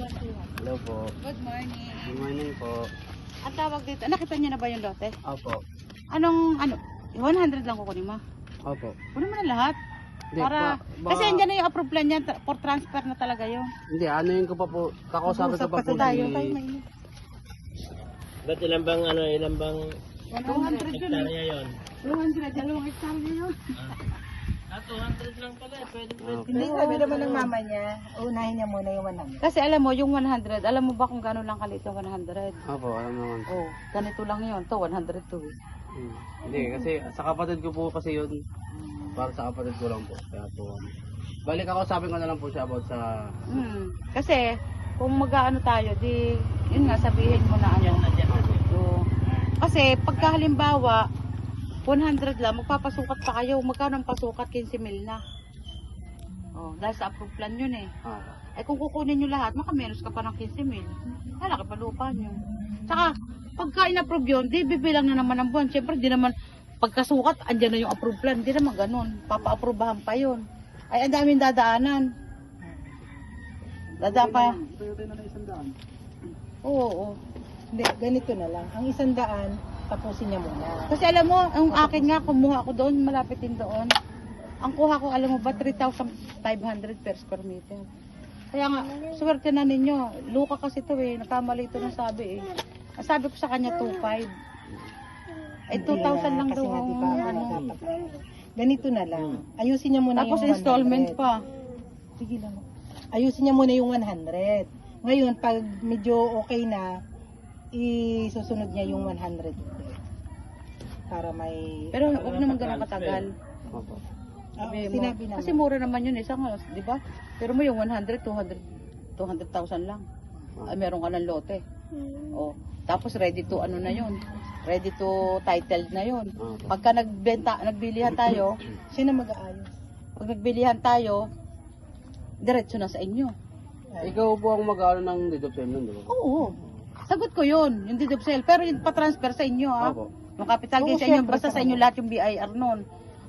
Hello po. Good morning. Good morning po. Ang tawag dito, nakita niyo na ba yung lote? Opo. Anong, 100 lang kukunin mo? Opo. Kunin mo na lahat. Hindi, Para, kasi andyan na yung approve plan niya, for transfer na talaga yun. Hindi, ano yun ko pa po. Kakausapin ko pa po tayo, si... tayo mainit. Ba't ilang bang 200 yun eh. hektarya yun? 200, dalawang hektarya yun. 200 lang pala eh. Pwede. Hindi sabi naman ng mama niya, unahin niya muna yung 100. Kasi alam mo, yung 100, alam mo ba kung gano'n lang kaliit yung 100? Opo, alam naman. Oh, ganito lang yun. To 100 to. Hindi, kasi sa kapatid ko po kasi yun. Para sa kapatid ko lang po. Kaya po, balik kakausapin ko na lang po siya about sa... Kasi, kung mag-ano tayo, di, yun nga, sabihin mo na ano. So, kasi, pagka halimbawa, 100 lang, magpapasukat pa kayo. Magkano ang pasukat? 15,000 na. Oh, dahil sa approve plan yun eh. Ay kung kukunin nyo lahat, makamenos ka pa ng 15,000. Lalaki pa lupa nyo. Tsaka, pagka in-approve yun, di bibilang na naman ang buwan. Siyempre, di naman, pagkasukat, andyan na yung approve plan. Di naman ganun. Papa-approbahan pa yun. Ay, ang daming dadaanan. Dadaan pa. Oo. Hindi, ganito na lang. Ang 100, tapusin niya muna. Kasi alam mo, ang akin nga, kumuha ko doon, malapit din doon. Ang kuha ko, alam mo ba, 3,500 per square meter. Kaya nga, swerte na ninyo. Luka kasi to eh, nakamali ito ng sabi eh. Ang sabi ko sa kanya, 2,500. Ay, 2,000 lang Kasi daw nga, ang di ba, ano. ganito na lang. Ayusin niya muna Tapos yung 100. installment pa. Sige lang. Ayusin niya muna yung 100. Ngayon, pag medyo okay na, isusunod niya yung 100. Para may... Pero huwag naman ganun katagal. Opo. Sabi mo, sinabi naman. kasi mura naman yun, isang, di ba? Pero mo yung 100, 200,000 lang. Ay, meron ka ng lote. Oh, tapos ready to ano na yun. Ready to titled na yun. Pagka nagbilihan tayo, Siya na mag-aayos. pag nagbilihan tayo, diretso na sa inyo. Ikaw po ang mag-aaral ng deed of sale nun, di ba? Oo. Sagot ko yun, yung deed of sale. Pero yung pa-transfer sa inyo, ha? Opo. Yung capital gain Oo, sa inyo, syempre, basta sa sa inyo lahat yung BIR nun.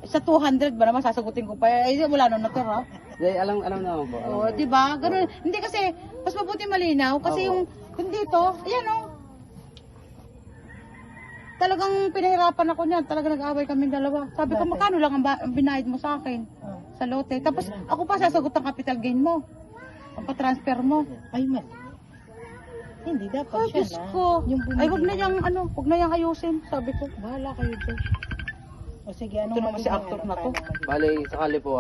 Sa 200 ba naman, sasagutin ko pa. Eh, wala nang natira. Di, alam naman po. Oo, di ba? Ganun. Hindi kasi, mas mabuti malinaw. Kasi Oo. yung dito, ayan o. Talagang pinahirapan ako niyan. Talagang nag-away kami dalawa. Sabi ko, Bakit? magkano lang ang binayad mo sa akin sa lote. Tapos, ako pa sasagot ang capital gain mo. Ang pa-transfer mo. Ay, man. Hindi dapat Ay, siya Diyos na. ko. Yung Ay, wag na yung wag na yung ayusin. Sabi ko, bahala kayo dyan. O sige, anong Ito naman si magiging actor ano, na to. paano magiging- Bali, sakali po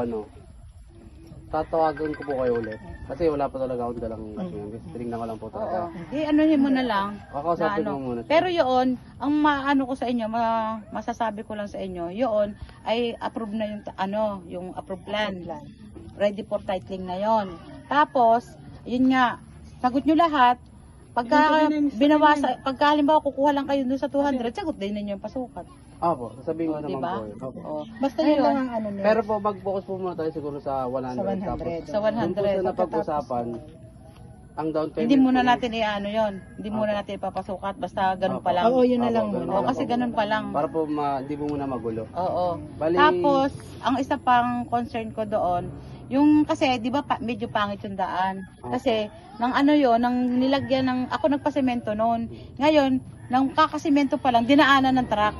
tatawagan ko po kayo ulit. Kasi wala pa talaga akong dalang ngayon. Kasi tinignan ko lang po Oo. talaga. Anuhin mo na lang. Kakausapin Na mo muna siya. Pero yun, ang maano ko sa inyo, masasabi ko lang sa inyo, yun ay approve na yung yung approve plan. Ready for titling na yon. Tapos, yun nga, sagot nyo lahat. Pagka binawasa, pagka halimbawa kukuha lang kayo dun sa 200, sagot din ninyo yung pasukat. Opo, sasabihin ko naman Diba? po yun. Opo. Oh. Basta yun lang ang ano niya. Pero po, mag-focus po muna tayo siguro sa 100. Sa 100. Tapos, Sa dun po 100. sa napag-usapan, ang down payment Hindi muna po, natin i-ano yon. Hindi muna natin ipapasukat, basta ganun pa lang. Oo, yun na Opo, lang ganun muna. na Oo, lang kasi po. ganun pa lang. Para po hindi mo muna magulo. Oo. Bali, Tapos, ang isa pang concern ko doon, yung kasi, di ba, medyo pangit yung daan. Kasi, nang nang nilagyan ng, ako nagpasemento noon. Ngayon, nang kakasemento pa lang, dinaanan ng truck.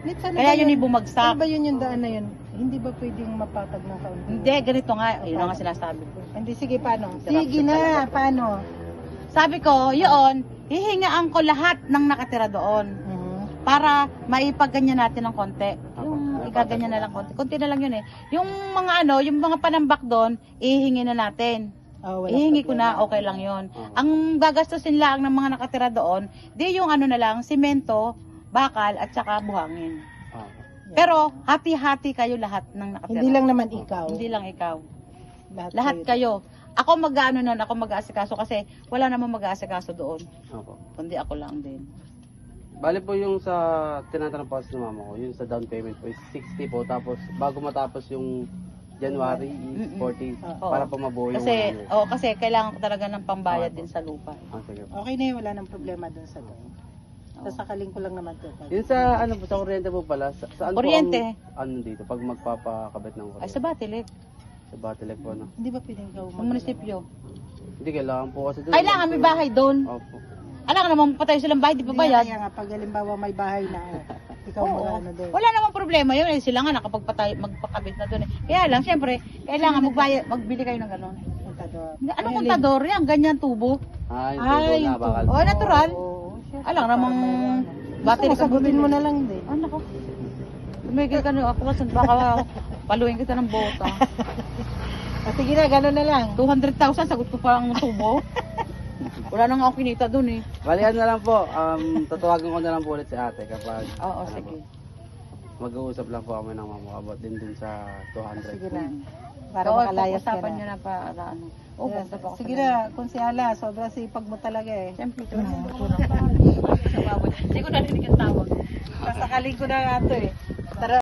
Kaya yun yung bumagsak. Ano ba yun yung daan na yun? Hindi ba pwedeng mapatag ng kaunti? Hindi, ganito nga. Yun ang nga sinasabi ko. Hindi, sige, paano? Sarap Sige siya na, talaga. paano? Sabi ko, yun, hihingaan ko lahat ng nakatira doon. Para maipaganyan natin ng konti. Yung igaganyan na lang konti. Konti na lang yun eh. Yung mga yung mga panambak doon, ihihingi na natin. Oh, wala Ihingi ko problema. na, okay lang yon. Ang gagastusin lang ng mga nakatira doon, di yung na lang, simento, bakal, at saka buhangin. Pero, hati-hati kayo lahat ng nakatira. Hindi lang naman ikaw. Hindi lang ikaw. Lahat kayo. Ako nun, ako mag-aasikaso kasi wala namang mag-aasikaso doon. Opo. Kundi ako lang din. Bali po yung sa tinatanong po kasi ng mama ko, yung sa down payment po is 60 po. Tapos bago matapos yung January is 40 para po mabuo yung Kasi, 100. kasi kailangan ko talaga ng pambayad din sa lupa. Sige po. Okay na yun, wala nang problema dun sa doon. Sasakaling ko lang naman to. Yun sa po sa kuryente po pala, saan Kuryente? po ang dito pag magpapakabit ng Ay, kuryente? sa Batilik, Sa Batileg po, no? Hindi ba pwedeng ikaw sa munisipyo. Hindi kailangan po kasi doon. Kailangan may bahay doon. Opo. Alam ka naman patay silang bahay, di pa bayad. Kaya nga, pag halimbawa may bahay na, ikaw Oo. mag-ano doon. Wala namang problema yun. Eh, sila nga nakapagpatay, magpakabit na doon. Eh. Kaya lang, siyempre, kailangan magbayad, magbili kayo ng gano'n. Kontador. Anong kontador yan? Ganyan tubo. Ay, Ay, na bakal. Oh, natural. Oo, syempre, Alang namang battery ka sagutin mo bumili. na lang din. Ah, nako. Tumigil ka na ako kasi baka paluin kita ng bota. Sige na, gano'n na lang. 200,000, sagot ko pa ang tubo. Wala nang ako kinita doon eh. Balian na lang po. Tatawagan ko na lang po ulit si ate kapag Oo, ano sige. po, mag-uusap lang po kami ng mama about din dun sa 200. Sige na. Para Oo, makalayas ka pag-usapan na. nyo na para ano. Oo, punta pa ako Sige sa na, konsyala, sobrang sipag mo talaga eh. Siyempre, ito na. Hindi ko narinig ang tawag. Sasakaling ko na nga ito eh.